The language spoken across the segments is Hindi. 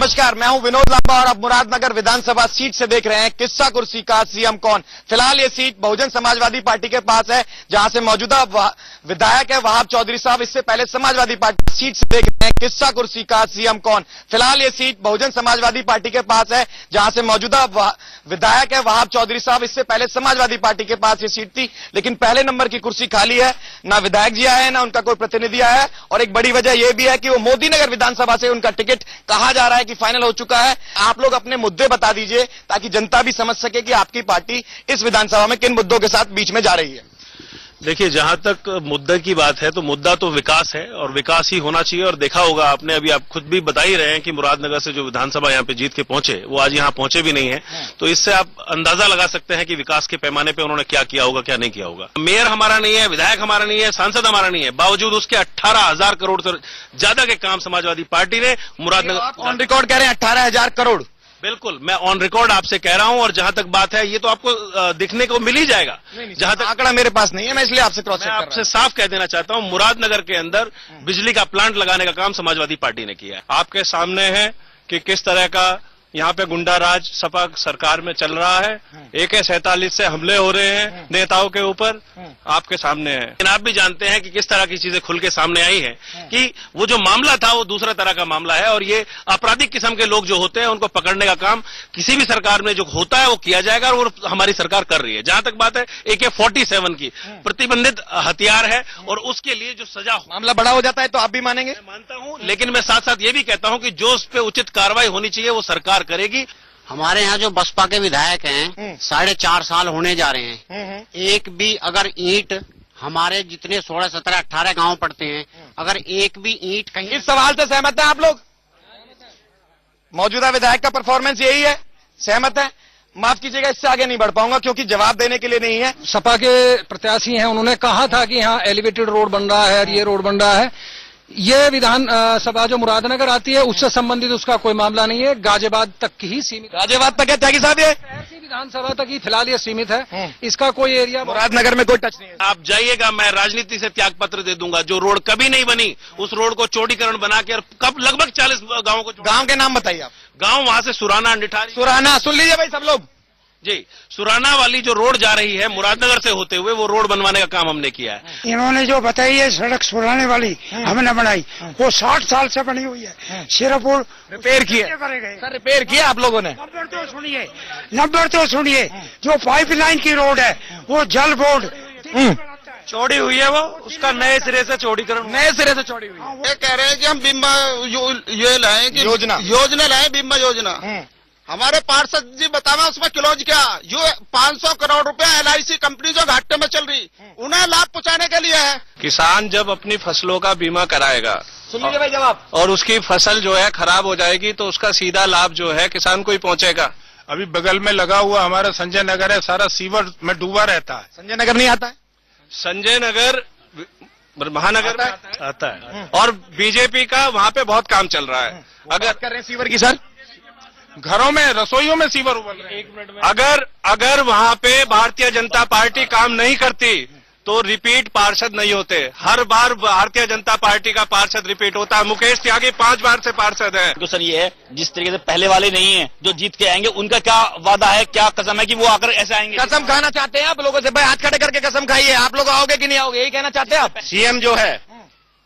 नमस्कार, मैं हूं विनोद लांबा और आप मुरादनगर विधानसभा सीट से देख रहे हैं किस्सा कुर्सी का सीएम कौन। फिलहाल ये सीट बहुजन समाजवादी पार्टी के पास है, जहां से मौजूदा विधायक है वहाब चौधरी साहब। इससे पहले समाजवादी पार्टी सीट से देख रहे हैं किस्सा कुर्सी का सीएम कौन। फिलहाल ये सीट बहुजन समाजवादी पार्टी के पास है, जहां से मौजूदा विधायक है वहाब चौधरी साहब। इससे पहले समाजवादी पार्टी के पास ये सीट थी, लेकिन पहले नंबर की कुर्सी खाली है। ना विधायक जी आए हैं, ना उनका कोई प्रतिनिधि आया है। और एक बड़ी वजह यह भी है कि वो मोदी नगर विधानसभा से उनका टिकट कहा जा रहा है कि फाइनल हो चुका है। आप लोग अपने मुद्दे बता दीजिए ताकि जनता भी समझ सके कि आपकी पार्टी इस विधानसभा में किन मुद्दों के साथ बीच में जा रही है। देखिए, जहां तक मुद्दे की बात है तो मुद्दा तो विकास है और विकास ही होना चाहिए। और देखा होगा आपने, अभी आप खुद भी बता ही रहे हैं कि मुरादनगर से जो विधानसभा यहां पे जीत के पहुंचे वो आज यहां पहुंचे भी नहीं है। तो इससे आप अंदाजा लगा सकते हैं कि विकास के पैमाने पे उन्होंने क्या किया होगा, क्या नहीं किया होगा। मेयर हमारा नहीं है, विधायक हमारा नहीं है, सांसद हमारा नहीं है, बावजूद उसके 18,000 करोड़ से ज्यादा के काम समाजवादी पार्टी ने मुरादनगर ऑन रिकॉर्ड कह रहे हैं 18,000 करोड़। बिल्कुल, मैं ऑन रिकॉर्ड आपसे कह रहा हूं। और जहां तक बात है, ये तो आपको दिखने को मिल ही जाएगा। जहां तक आंकड़ा मेरे पास नहीं है, मैं इसलिए आपसे क्रॉस चेक कर रहा हूं। आपसे साफ कह देना चाहता हूं, मुरादनगर के अंदर बिजली का प्लांट लगाने का काम समाजवादी पार्टी ने किया है। आपके सामने है कि किस तरह का यहाँ पे गुंडा राज सपा सरकार में चल रहा है। AK-47 से हमले हो रहे हैं नेताओं के ऊपर, आपके सामने है। लेकिन आप भी जानते हैं कि किस तरह की चीजें खुल के सामने आई है कि वो जो मामला था वो दूसरा तरह का मामला है। और ये आपराधिक किस्म के लोग जो होते हैं उनको पकड़ने का काम किसी भी सरकार में जो होता है वो किया जाएगा, और वो हमारी सरकार कर रही है। जहां तक बात है AK-47 की, प्रतिबंधित हथियार है, और उसके लिए जो सजा मामला बड़ा हो जाता है तो आप भी मानेंगे? मैं मानता हूं, लेकिन मैं साथ साथ ये भी कहता हूं कि जो उस पर उचित कार्रवाई होनी चाहिए वो सरकार करेगी। हमारे यहाँ जो बसपा के विधायक हैं 4.5 साल होने जा रहे हैं, एक भी अगर ईंट, हमारे जितने 16, 17, 18 गांव पड़ते हैं, अगर एक भी ईंट कहीं। इस सवाल से सहमत है आप लोग? मौजूदा विधायक का परफॉर्मेंस यही है, सहमत है? माफ कीजिएगा, इससे आगे नहीं बढ़ पाऊंगा क्योंकि जवाब देने के लिए नहीं है। सपा के प्रत्याशी हैं, उन्होंने कहा था कि यहाँ एलिवेटेड रोड बन रहा है और ये रोड बन रहा है। ये विधान सभा जो मुरादनगर आती है उससे संबंधित उसका कोई मामला नहीं है, गाजियाबाद तक की ही सीमित। गाजियाबाद तक है त्यागी साहब? ये ऐसी विधानसभा तक ही फिलहाल ये सीमित है, इसका कोई एरिया मुरादनगर में कोई टच नहीं है। आप जाइएगा, मैं राजनीति से त्याग पत्र दे दूंगा। जो रोड कभी नहीं बनी उस रोड को चौड़ीकरण बना के, और कब लगभग 40 गाँवों को। गांव के नाम बताइए आप। गांव वहां से सुराना, निठारी, सुराना, सुन लीजिए भाई सब लोग जी। सुराना वाली जो रोड जा रही है मुरादनगर से होते हुए, वो रोड बनवाने का काम हमने किया है। इन्होंने जो बताई है सड़क सुराने वाली, हमने बनाई, वो 60 साल से बनी हुई है। सिर्फ वो रिपेयर किए, सर रिपेयर किया आप लोगों ने? नंबर तो सुनिए, जो पाइपलाइन की रोड है वो जल बोर्ड चौड़ी हुई है, वो उसका नए सिरे से चौड़ीकरण, नए सिरे से चौड़ी हुई है। ये कह रहे हैं कि हम बिम्बा ये लाएं कि योजना लाएं, बिम्बा योजना। हमारे पार्षद जी बतावे उसमें क्लोज क्या, जो 500 करोड़ रुपया LIC कंपनी जो घाटे में चल रही, उन्हें लाभ पहुंचाने के लिए है। किसान जब अपनी फसलों का बीमा कराएगा, सुन लीजिए भाई जवाब, और उसकी फसल जो है खराब हो जाएगी तो उसका सीधा लाभ जो है किसान को ही पहुंचेगा। अभी बगल में लगा हुआ हमारा संजय नगर है, सारा सीवर में डूबा रहता है। संजय नगर नहीं आता है? संजय नगर महानगर आता है, और बीजेपी का वहाँ पे बहुत काम चल रहा है। अगर कर रहे हैं सीवर की सर, घरों में, रसोइयों में सीवर उबल रहे हैं। अगर वहाँ पे भारतीय जनता पार्टी काम नहीं करती तो रिपीट पार्षद नहीं होते। हर बार भारतीय जनता पार्टी का पार्षद रिपीट होता है। मुकेश त्यागी 5 बार से पार्षद है। तो सर ये है, जिस तरीके से पहले वाले नहीं है जो जीत के आएंगे, उनका क्या वादा है, क्या कसम है कि वो आकर ऐसे आएंगे? कसम खाना चाहते हैं आप लोगों से? भाई हाथ खड़े करके कसम खाइए, आप लोग आओगे कि नहीं आओगे, यही कहना चाहते हैं आप? सीएम जो है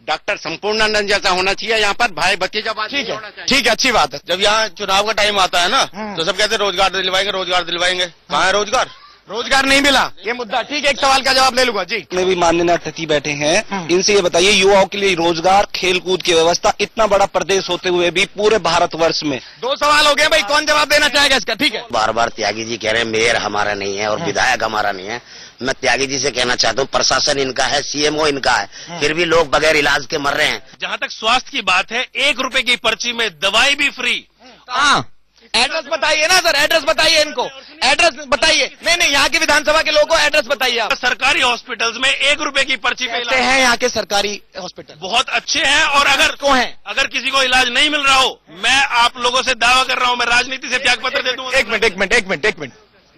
डॉक्टर संपूर्णानंद जैसा होना चाहिए, यहाँ पर भाई भतीजावाद। ठीक है, ठीक है, अच्छी बात है। जब यहाँ चुनाव का टाइम आता है ना, तो सब कहते हैं रोजगार दिलवाएंगे, रोजगार दिलवाएंगे। कहाँ है रोजगार? रोजगार नहीं मिला, ये मुद्दा। ठीक है, एक सवाल का जवाब ले लूंगा जी। में भी माननीय अतिथि बैठे हैं, इनसे ये बताइए, युवाओं के लिए रोजगार, खेलकूद की व्यवस्था, इतना बड़ा प्रदेश होते हुए भी पूरे भारतवर्ष में। 2 सवाल हो गए भाई, कौन जवाब देना चाहेगा इसका? ठीक है। बार बार त्यागी जी कह रहे हैं मेयर हमारा नहीं है और विधायक हमारा नहीं है। मैं त्यागी जी से कहना चाहता हूँ, प्रशासन इनका है, CMO इनका है, फिर भी लोग बगैर इलाज के मर रहे हैं। जहाँ तक स्वास्थ्य की बात है, 1 रुपए की पर्ची में दवाई भी फ्री। हाँ, एड्रेस बताइए ना सर, एड्रेस बताइए इनको, एड्रेस बताइए। नहीं, यहाँ की विधानसभा के लोगों को एड्रेस बताइए आप। सरकारी हॉस्पिटल्स में 1 रुपए की पर्ची पे इलाज हैं यहाँ के सरकारी हॉस्पिटल, बहुत अच्छे हैं। और अगर किसी को इलाज नहीं मिल रहा हो, मैं आप लोगों से दावा कर रहा हूँ, मैं राजनीति से त्याग पत्र दे दूंगा। एक मिनट,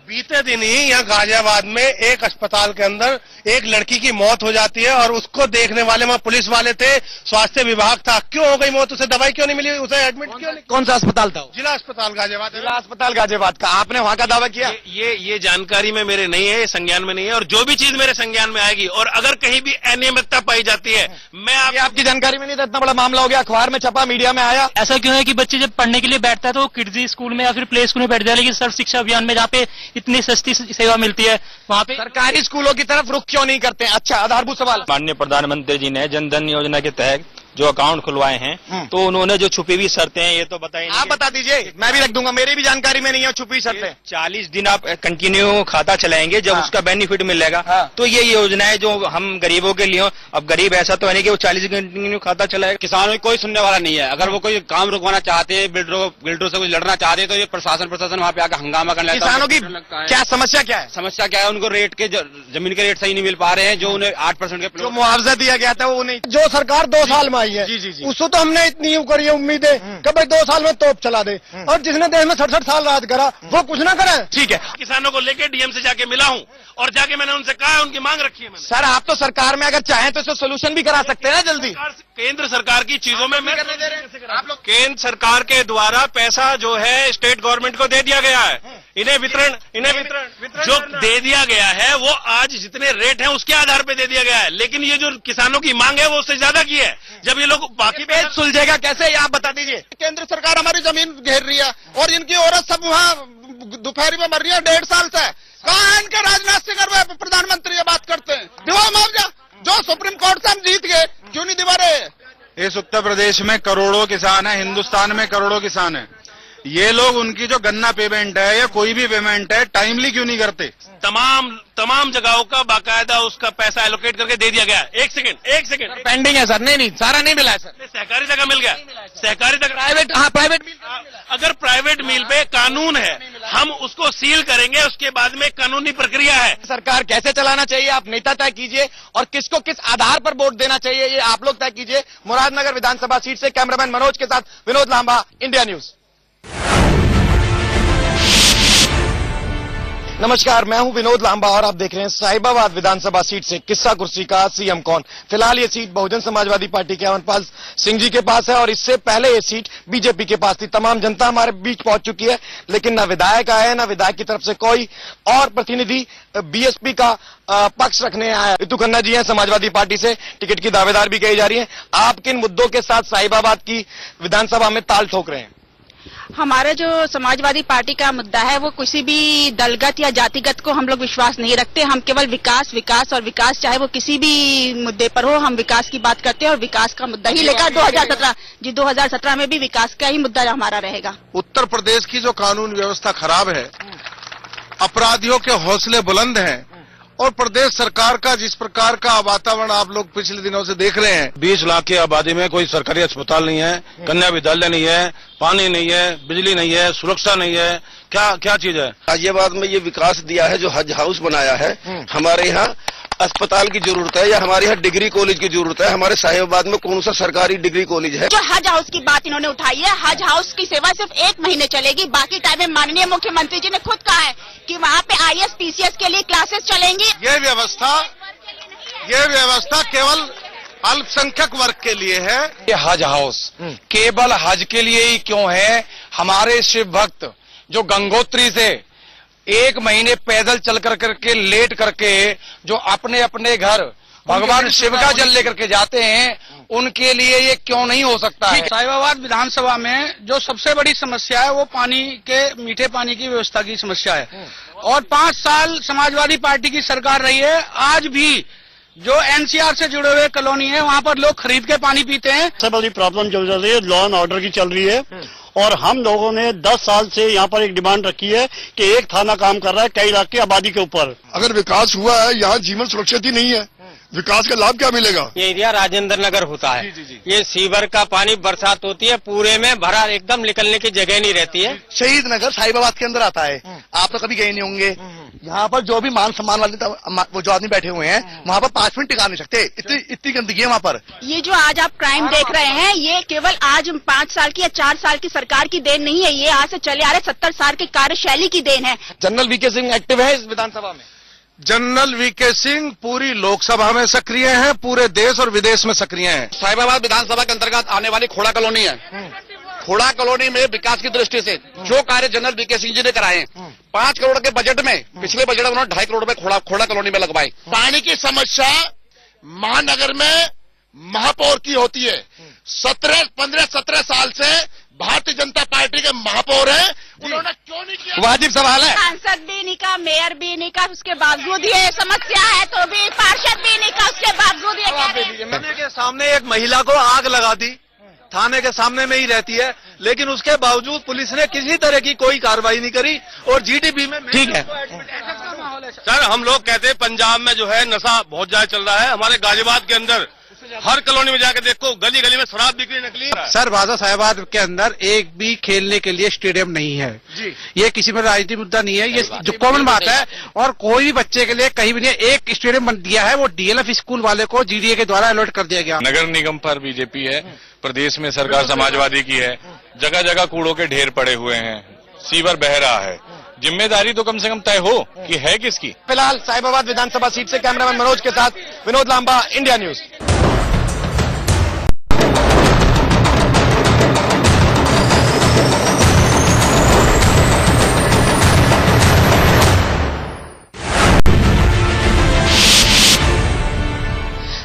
बीते दिन ही यहाँ गाजियाबाद में एक अस्पताल के अंदर एक लड़की की मौत हो जाती है और उसको देखने वाले वहाँ पुलिस वाले थे, स्वास्थ्य विभाग था। क्यों हो गई मौत? उसे दवाई क्यों नहीं मिली? उसे एडमिट क्यों नहीं? कौन सा अस्पताल था? जिला अस्पताल गाजियाबाद। जिला अस्पताल गाजियाबाद का। आपने वहां का दावा किया? ये जानकारी में मेरे नहीं है, ये संज्ञान में नहीं है, और जो भी चीज मेरे संज्ञान में आएगी और अगर कहीं भी अनियमितता पाई जाती है, मैं आपकी जानकारी में नहीं था? इतना बड़ा मामला हो गया, अखबार में छपा, मीडिया में आया। ऐसा क्यों है कि बच्चे जब पढ़ने के लिए बैठता है तो किड्स स्कूल में या फिर प्ले स्कूल में बैठ जाए, लेकिन सर्व शिक्षा अभियान में जहाँ पे इतनी सस्ती सेवा मिलती है वहाँ पे सरकारी स्कूलों की तरफ रुख क्यों नहीं करते? अच्छा, आधारभूत सवाल। माननीय प्रधानमंत्री जी ने जन धन योजना के तहत जो अकाउंट खुलवाए हैं, तो उन्होंने जो छुपी हुई शर्तें हैं ये तो बताई नहीं। आप बता दीजिए, मैं भी रख दूंगा, मेरी भी जानकारी में नहीं है छुपी शर्तें। 40 दिन आप कंटिन्यू खाता चलाएंगे, जब उसका बेनिफिट मिलेगा। तो ये योजना है जो हम गरीबों के लिए। अब गरीब ऐसा तो है नहीं कि वो 40 दिन कंटिन्यू खाता चलाएगा। किसानों की कोई सुनने वाला नहीं है। अगर वो कोई काम रुकवाना चाहते हैं, बिल्डरों से कुछ लड़ना चाहते हैं, तो ये प्रशासन वहाँ पे आकर हंगामा करने लगता है। किसानों की क्या समस्या क्या है? समस्या क्या है? उनको रेट के जमीन के रेट सही नहीं मिल पा रहे हैं, जो उन्हें 8% के जो मुआवजा दिया गया था वो नहीं। जो सरकार 2 साल में आई है, उसको तो हमने इतनी करी है उम्मीद है कि भाई 2 साल में तोप चला दे, और जिसने देश में 67 साल राज करा वो कुछ ना करे। ठीक है, किसानों को लेकर डीएम से जाके मिला हूँ और जाके मैंने उनसे कहा, उनकी मांग रखी है मैंने। सर आप तो सरकार में अगर चाहें तो इसको सोल्यूशन भी करा सकते हैं ना जल्दी। केंद्र सरकार की चीजों में मैं आप लोग केंद्र सरकार के द्वारा पैसा जो है स्टेट गवर्नमेंट को दे दिया गया है। इन्हें वितरण जो दे दिया गया है वो आज जितने रेट हैं उसके आधार पे दे दिया गया है, लेकिन ये जो किसानों की मांग है वो उससे ज्यादा की है। जब ये लोग बाकी पे सुलझेगा कैसे, ये आप बता दीजिए। केंद्र सरकार हमारी जमीन घेर रही है और इनकी औरत सब वहाँ दोपहरी में मर रही है 1.5 साल से। कहाँ है इनके राजनाथ सिंह और प्रधानमंत्री ये बात करते हैं? दिवा मुआवजा जो सुप्रीम कोर्ट से हम जीत गए, क्यों नहीं दिवा रहे? इस उत्तर प्रदेश में करोड़ों किसान है, हिंदुस्तान में करोड़ों किसान है। ये लोग उनकी जो गन्ना पेमेंट है या कोई भी पेमेंट है टाइमली क्यों नहीं करते? तमाम जगहों का बाकायदा उसका पैसा एलोकेट करके दे दिया गया। एक सेकंड पेंडिंग है सर। नहीं सारा नहीं मिला है सर। सहकारिता का मिल गया। सहकारिता प्राइवेट, हाँ प्राइवेट मिल। अगर प्राइवेट मिल पे कानून है, हम उसको सील करेंगे, उसके बाद में कानूनी प्रक्रिया है। सरकार कैसे चलाना चाहिए आप नेता तय कीजिए, और किसको किस आधार पर वोट देना चाहिए ये आप लोग तय कीजिए। मुरादनगर विधानसभा सीट से कैमरामैन मनोज के साथ विनोद लांबा, इंडिया न्यूज। नमस्कार, मैं हूं विनोद लांबा और आप देख रहे हैं साहिबाबाद विधानसभा सीट से किस्सा कुर्सी का सीएम कौन। फिलहाल ये सीट बहुजन समाजवादी पार्टी के अमरपाल सिंह जी के पास है और इससे पहले ये सीट बीजेपी के पास थी। तमाम जनता हमारे बीच पहुंच चुकी है, लेकिन न विधायक आए, न विधायक की तरफ से कोई और प्रतिनिधि बीएसपी का पक्ष रखने आया। रितु खन्ना जी हैं समाजवादी पार्टी से, टिकट की दावेदार भी कही जा रही है। आप किन मुद्दों के साथ साहिबाबाद की विधानसभा में ताल ठोक रहे हैं? हमारा जो समाजवादी पार्टी का मुद्दा है वो किसी भी दलगत या जातिगत को हम लोग विश्वास नहीं रखते। हम केवल विकास और विकास, चाहे वो किसी भी मुद्दे पर हो, हम विकास की बात करते हैं और विकास का मुद्दा ही लेकर 2017 में भी विकास का ही मुद्दा हमारा रहेगा। उत्तर प्रदेश की जो कानून व्यवस्था खराब है, अपराधियों के हौसले बुलंद हैं, और प्रदेश सरकार का जिस प्रकार का वातावरण आप लोग पिछले दिनों से देख रहे हैं। 20 लाख की आबादी में कोई सरकारी अस्पताल नहीं है, कन्या विद्यालय नहीं है, पानी नहीं है, बिजली नहीं है, सुरक्षा नहीं है, क्या चीज है? गाजियाबाद में ये विकास दिया है, जो हज हाउस बनाया है। हमारे यहाँ अस्पताल की जरूरत है या हमारे यहाँ डिग्री कॉलेज की जरूरत है? हमारे साहिबाबाद में कौन सा सरकारी डिग्री कॉलेज है? जो हज हाउस की बात इन्होंने उठाई है, हज हाउस की सेवा सिर्फ 1 महीने चलेगी, बाकी टाइम में माननीय मुख्यमंत्री जी ने खुद कहा है कि वहाँ पे IAS PCS के लिए क्लासेस चलेंगी। ये व्यवस्था केवल अल्पसंख्यक वर्ग के लिए है। ये हज हाउस केवल हज के लिए ही क्यों है? हमारे शिव भक्त जो गंगोत्री से 1 महीने पैदल चल करके लेट करके जो अपने घर भगवान शिव का जल लेकर के जाते हैं, उनके लिए ये क्यों नहीं हो सकता है? साहिबाबाद विधानसभा में जो सबसे बड़ी समस्या है वो पानी के, मीठे पानी की व्यवस्था की समस्या है, और 5 साल समाजवादी पार्टी की सरकार रही है। आज भी जो NCR से जुड़े हुए कॉलोनी है वहाँ पर लोग खरीद के पानी पीते हैं। सबसे बड़ी प्रॉब्लम जो चल रही है लॉ एंड ऑर्डर की चल रही है, और हम लोगों ने 10 साल से यहाँ पर एक डिमांड रखी है कि एक थाना काम कर रहा है कई लाख की आबादी के ऊपर। अगर विकास हुआ है, यहाँ जीवन सुरक्षित ही नहीं है, विकास का लाभ क्या मिलेगा? ये एरिया राजेंद्र नगर होता है। ये सीवर का पानी बरसात होती है पूरे में भरा, एकदम निकलने की जगह नहीं रहती है। शहीद नगर साहिबाबाद के अंदर आता है। आप तो कभी गए नहीं होंगे। यहाँ पर जो भी मान सम्मान वाले वो जो आदमी बैठे हुए हैं वहाँ पर 5 मिनट टिका नहीं सकते, इतनी गंदगी है वहाँ पर। ये जो आज आप क्राइम देख रहे हैं, ये केवल आज 5 साल की या 4 साल की सरकार की देन नहीं है, ये आज से चले आ रहे 70 साल की कार्यशैली की देन है। जनरल वीके सिंह एक्टिव है इस विधानसभा में। जनरल वीके सिंह पूरी लोकसभा में सक्रिय हैं, पूरे देश और विदेश में सक्रिय हैं। साहिबाबाद विधानसभा के अंतर्गत आने वाली खोड़ा कॉलोनी है। खोड़ा कॉलोनी में विकास की दृष्टि से जो कार्य जनरल वीके सिंह जी ने कराए, 5 करोड़ के बजट में, पिछले बजट में उन्होंने 2.5 करोड़ में खोड़ा कॉलोनी में लगवाए। पानी की समस्या महानगर में महापौर की होती है। 15-17 साल से भारतीय जनता पार्टी के महापौर हैं, उन्होंने क्यों नहीं किया? वाजिब सवाल है। सांसद भी नहीं का, मेयर भी नहीं का, उसके बावजूद ये समस्या है तो भी पार्षद भी नहीं का, उसके बावजूद ये कह रहे हैं। थाने के सामने एक महिला को आग लगा दी, थाने के सामने में ही रहती है, लेकिन उसके बावजूद पुलिस ने किसी तरह की कोई कार्रवाई नहीं करी और जीडीपी में ठीक है सर, हम लोग कहते हैं पंजाब में जो है नशा बहुत ज्यादा चल रहा है। हमारे गाजियाबाद के अंदर हर कॉलोनी में जाकर देखो, गली गली में शराब बिक्री नकली। सर, बाजा साहिबाबाद के अंदर एक भी खेलने के लिए स्टेडियम नहीं है जी। ये किसी में राजनीतिक मुद्दा नहीं है, ये जो कॉमन बात है। और कोई भी बच्चे के लिए कहीं भी नहीं, एक स्टेडियम बन दिया है, वो डीएलएफ स्कूल वाले को जीडीए के द्वारा अलॉट कर दिया गया। नगर निगम पर बीजेपी है, प्रदेश में सरकार समाजवादी की है, जगह जगह कूड़ों के ढेर पड़े हुए हैं, सीवर बह रहा है, जिम्मेदारी तो कम से कम तय हो कि है किसकी। फिलहाल साहिबाबाद विधानसभा सीट से कैमरामैन मनोज के साथ विनोद लांबा, इंडिया न्यूज।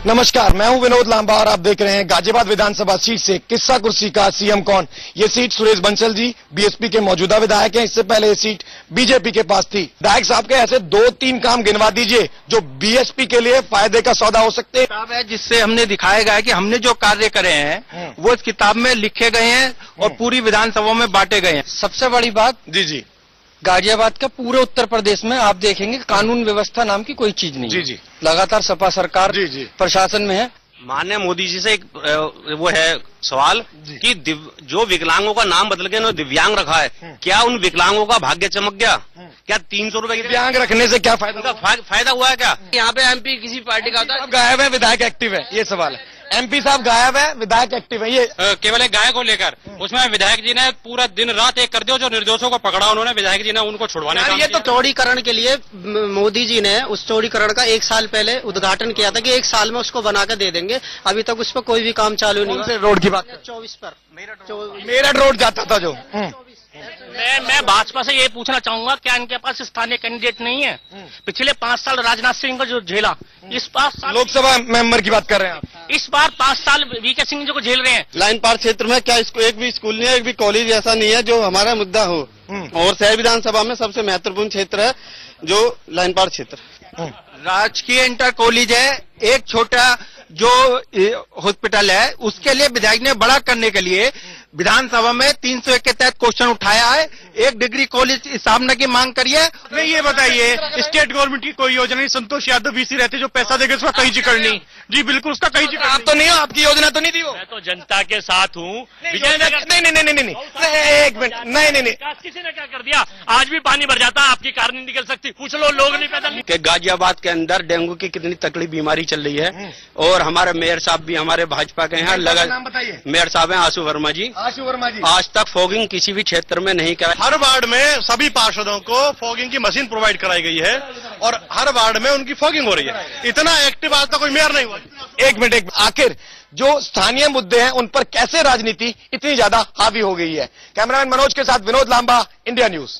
नमस्कार, मैं हूं विनोद लांबा और आप देख रहे हैं गाजियाबाद विधानसभा सीट से किस्सा कुर्सी का सीएम कौन। ये सीट सुरेश बंसल जी बीएसपी के मौजूदा विधायक हैं, इससे पहले ये सीट बीजेपी के पास थी। विधायक साहब के ऐसे 2-3 काम गिनवा दीजिए जो बीएसपी के लिए फायदे का सौदा हो सकते हैं। किताब है जिससे हमने दिखाया गया है कि हमने जो कार्य करे हैं वो इस किताब में लिखे गए हैं और पूरी विधानसभा में बांटे गए हैं। सबसे बड़ी बात जी गाजियाबाद का पूरे उत्तर प्रदेश में आप देखेंगे कानून व्यवस्था नाम की कोई चीज नहीं है। जी लगातार सपा सरकार प्रशासन में है। माननीय मोदी जी से एक वो है सवाल कि जो विकलांगों का नाम बदल के दिव्यांग रखा है, क्या उन विकलांगों का भाग्य चमक गया? क्या 300 रुपए दिव्यांग रखने से क्या फायदा? फायदा हुआ है क्या? यहाँ पे एमपी किसी पार्टी का होता है, गायब है, विधायक एक्टिव है, ये सवाल है। एमपी साहब गायब है, विधायक एक्टिव है, ये केवल एक गाय को लेकर उसमें विधायक जी ने पूरा दिन रात एक कर दिया। जो निर्दोषों को पकड़ा उन्होंने, विधायक जी ने उनको छुड़वाने का ये तो चौड़ीकरण के लिए मोदी जी ने उस चौड़ीकरण का 1 साल पहले उद्घाटन किया था कि 1 साल में उसको बनाकर दे देंगे। अभी तक उस पर कोई भी काम चालू नहीं हुआ। रोड की बात 24 पर मेरठ रोड जाता था जो। मैं भाजपा से ये पूछना चाहूंगा, क्या इनके पास स्थानीय कैंडिडेट नहीं है? पिछले 5 साल राजनाथ सिंह को जो झेला, इस 5 साल लोकसभा मेंबर की बात कर रहे हैं आप। इस बार 5 साल वीके सिंह जी को झेल रहे हैं। लाइन पार क्षेत्र में क्या इसको एक भी स्कूल नहीं है, एक भी कॉलेज ऐसा नहीं है जो हमारा मुद्दा हो। और शहर विधानसभा में सबसे महत्वपूर्ण क्षेत्र है जो लाइन पार क्षेत्र। राजकीय इंटर कॉलेज है, एक छोटा जो हॉस्पिटल है, उसके लिए विधायक ने बड़ा करने के लिए विधानसभा में 301 के तहत क्वेश्चन उठाया है। एक डिग्री कॉलेज सामने की मांग करिए। नहीं, ये बताइए, स्टेट गवर्नमेंट की कोई योजना नहीं? संतोष यादव बीसी रहते जो पैसा देगा उसका कहीं जिक्र नहीं। जी बिल्कुल, उसका कहीं जिक्र। आप तो नहीं हो, आपकी योजना तो नहीं थी वो। मैं तो जनता के साथ हूँ। नहीं, एक मिनट, नहीं, किसी ने क्या कर दिया? आज भी पानी भर जाता, आपकी कार नहीं निकल सकती। पूछ लो, लोग नहीं पैदल। कि गाजियाबाद के अंदर डेंगू की कितनी तकलीफ बीमारी चल रही है। और हमारे मेयर साहब भी हमारे भाजपा के हैं, नाम बताइए। मेयर साहब हैं आशु वर्मा जी। आज तक फॉगिंग किसी भी क्षेत्र में नहीं कराई। हर वार्ड में सभी पार्षदों को फॉगिंग की मशीन प्रोवाइड कराई गई है और हर वार्ड में उनकी फॉगिंग हो रही है। इतना एक्टिव आज तक कोई मेयर नहीं हुआ। एक मिनट, आखिर जो स्थानीय मुद्दे हैं उन पर कैसे राजनीति इतनी ज्यादा हावी हो गई है? कैमरामैन मनोज के साथ विनोद लांबा, इंडिया न्यूज।